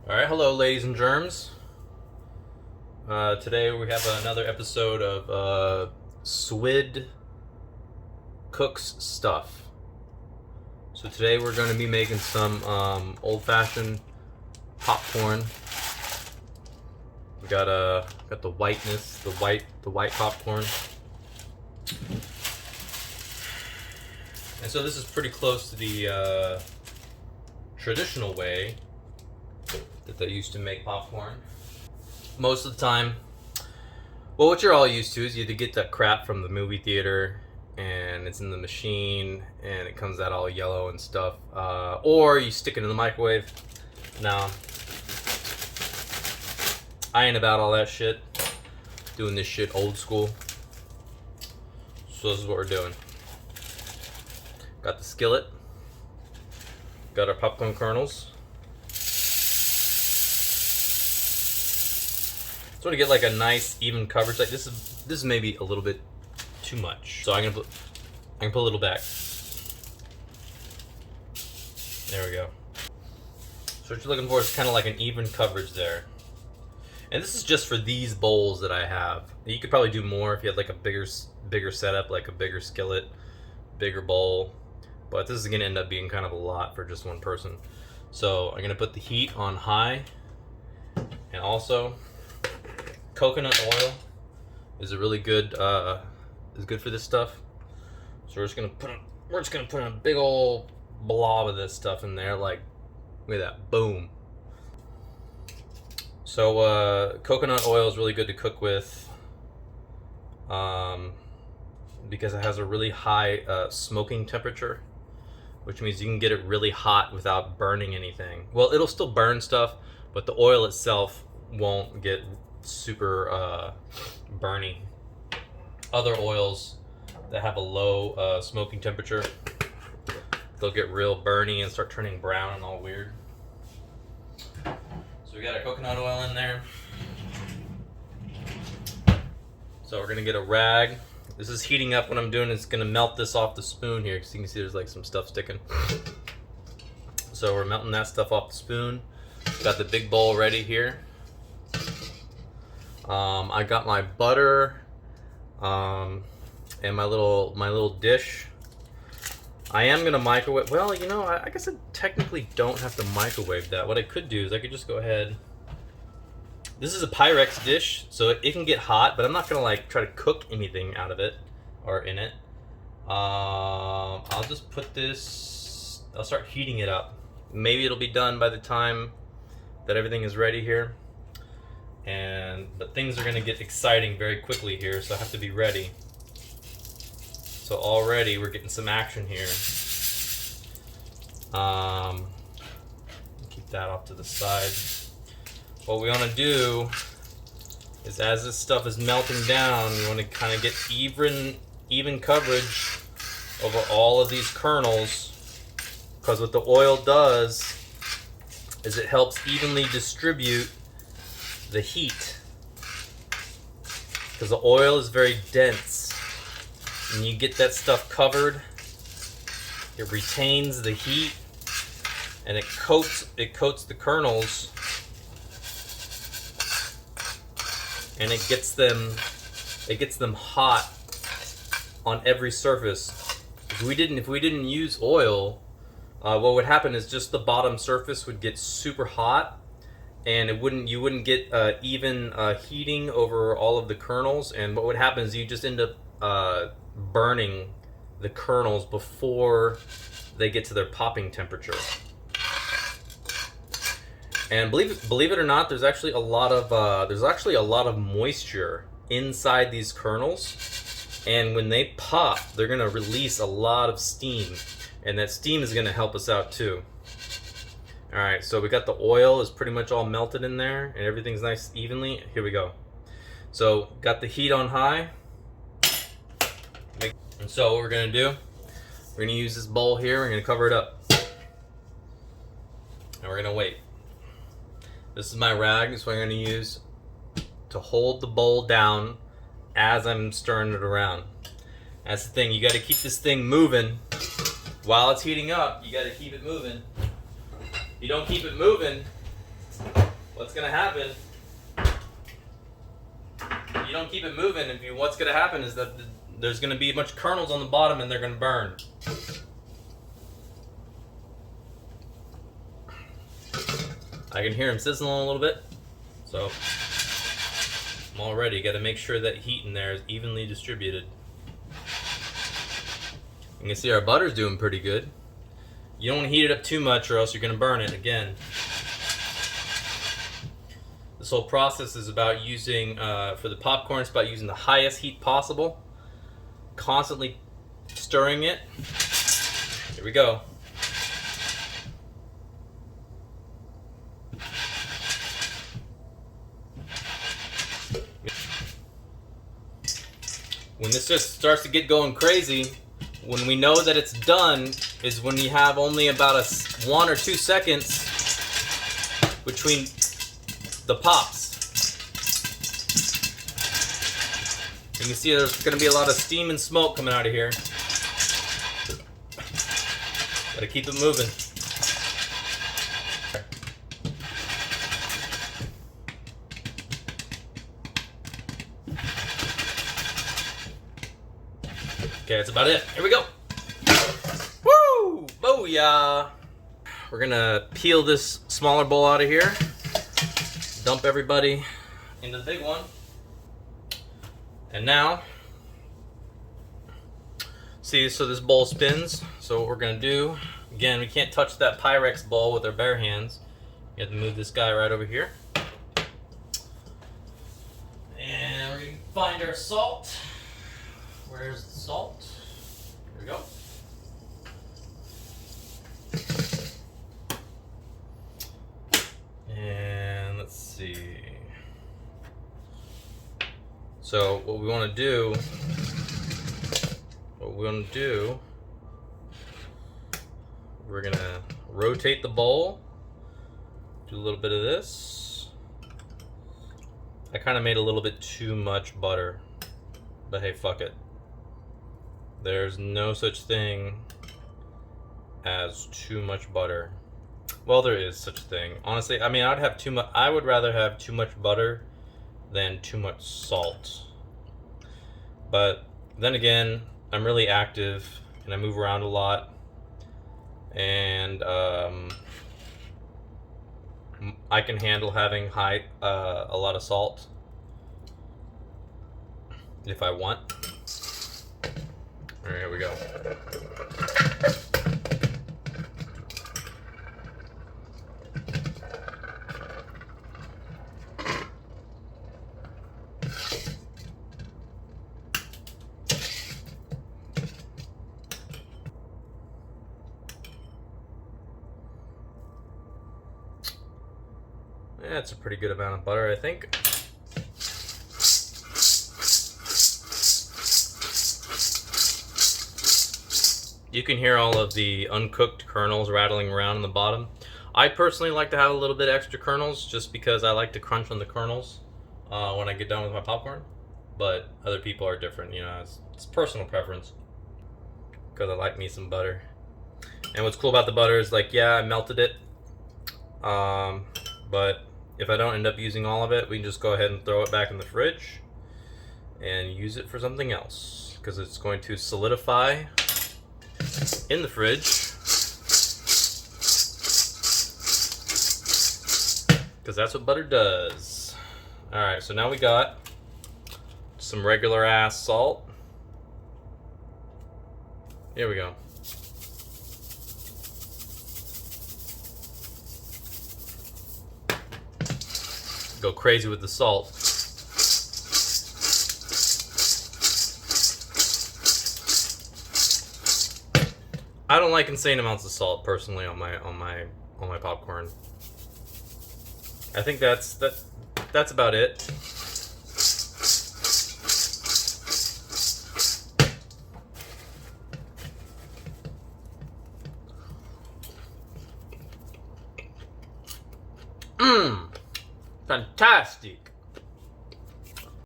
Alright, hello ladies and germs. Today we have another episode of Swid Cooks Stuff. So today we're going to be making some old-fashioned popcorn. We got the whiteness, the white popcorn. And so this is pretty close to the traditional way that they used to make popcorn. Most of the time, well, what you're all used to is you either get that crap from the movie theater and it's in the machine and it comes out all yellow and stuff, or you stick it in the microwave. Now, I ain't about all that shit. Doing this shit old school. So this is what we're doing. Got the skillet. Got our popcorn kernels. So to get like a nice even coverage, like this is maybe a little bit too much. So I can put a little back. There we go. So what you're looking for is kind of like an even coverage there. And this is just for these bowls that I have. You could probably do more if you had like a bigger setup, like a bigger skillet, bigger bowl. But this is gonna end up being kind of a lot for just one person. So I'm gonna put the heat on high, and also coconut oil is a really good is good for this stuff. So we're just gonna put a big old blob of this stuff in there, like look at that, boom. So coconut oil is really good to cook with because it has a really high smoking temperature, which means you can get it really hot without burning anything. Well, it'll still burn stuff, but the oil itself won't get super burny. Other oils that have a low smoking temperature, they'll get real burny and start turning brown and all weird. So we got our coconut oil in there. So we're gonna get a rag. This is heating up. What I'm doing is gonna melt this off the spoon here, because you can see there's like some stuff sticking. So we're melting that stuff off the spoon. Got the big bowl ready here. I got my butter and my little dish. I am gonna microwave. Well, you know, I guess I technically don't have to microwave that. What I could do is I could just go ahead. This is a Pyrex dish, so it can get hot, but I'm not gonna like try to cook anything out of it or in it. I'll just put this. I'll start heating it up. Maybe it'll be done by the time that everything is ready here. But things are going to get exciting very quickly here, so I have to be ready. So already we're getting some action here. Keep that off to the side. What we want to do is, as this stuff is melting down, we want to kind of get even coverage over all of these kernels, because what the oil does is it helps evenly distribute the heat, because the oil is very dense. When you get that stuff covered, it retains the heat and it coats the kernels, and it gets them hot on every surface. If we didn't use oil, what would happen is just the bottom surface would get super hot, and you wouldn't get even heating over all of the kernels. And what would happen is you just end up burning the kernels before they get to their popping temperature. And believe it or not, there's actually a lot of moisture inside these kernels, and when they pop, they're gonna release a lot of steam, and that steam is gonna help us out too. All right, so we got the oil is pretty much all melted in there, and everything's nice evenly. Here we go. So got the heat on high. And so what we're gonna do, we're gonna use this bowl here, we're gonna cover it up. And we're gonna wait. This is my rag, this is what I'm gonna use to hold the bowl down as I'm stirring it around. That's the thing, you gotta keep this thing moving. While it's heating up, you gotta keep it moving. If you don't keep it moving, what's gonna happen? You don't keep it moving. What's gonna happen is that there's gonna be a bunch of kernels on the bottom, and they're gonna burn. I can hear them sizzling a little bit, so I'm all ready. Got to make sure that heat in there is evenly distributed. You can see our butter's doing pretty good. You don't want to heat it up too much, or else you're gonna burn it again. This whole process is about using, for the popcorn, it's about using the highest heat possible. Constantly stirring it. Here we go. When this just starts to get going crazy, when we know that it's done, is when you have only about 1 or 2 seconds between the pops. You can see there's going to be a lot of steam and smoke coming out of here. Gotta keep it moving. Okay, that's about it. Here we go. Woo! Booyah! We're gonna peel this smaller bowl out of here. Dump everybody into the big one. And now, see, so this bowl spins. So what we're gonna do, again, we can't touch that Pyrex bowl with our bare hands. You have to move this guy right over here. And we're gonna find our salt. Where's the salt? Here we go. And let's see. So what we want to do, we're gonna rotate the bowl. Do a little bit of this. I kind of made a little bit too much butter, but hey, fuck it. There's no such thing as too much butter. Well, there is such a thing. Honestly, I mean, I would rather have too much butter than too much salt. But then again, I'm really active and I move around a lot, and I can handle having a lot of salt if I want. All right, here we go. That's a pretty good amount of butter, I think. You can hear all of the uncooked kernels rattling around in the bottom. I personally like to have a little bit extra kernels just because I like to crunch on the kernels when I get done with my popcorn. But other people are different, you know, it's personal preference. Because I like me some butter. And what's cool about the butter is, like, yeah, I melted it. But if I don't end up using all of it, we can just go ahead and throw it back in the fridge and use it for something else, because it's going to solidify in the fridge, because that's what butter does. Alright, so now we got some regular ass salt. Here we go. Go crazy with the salt. I don't like insane amounts of salt personally on my popcorn. I think that's about it. Fantastic.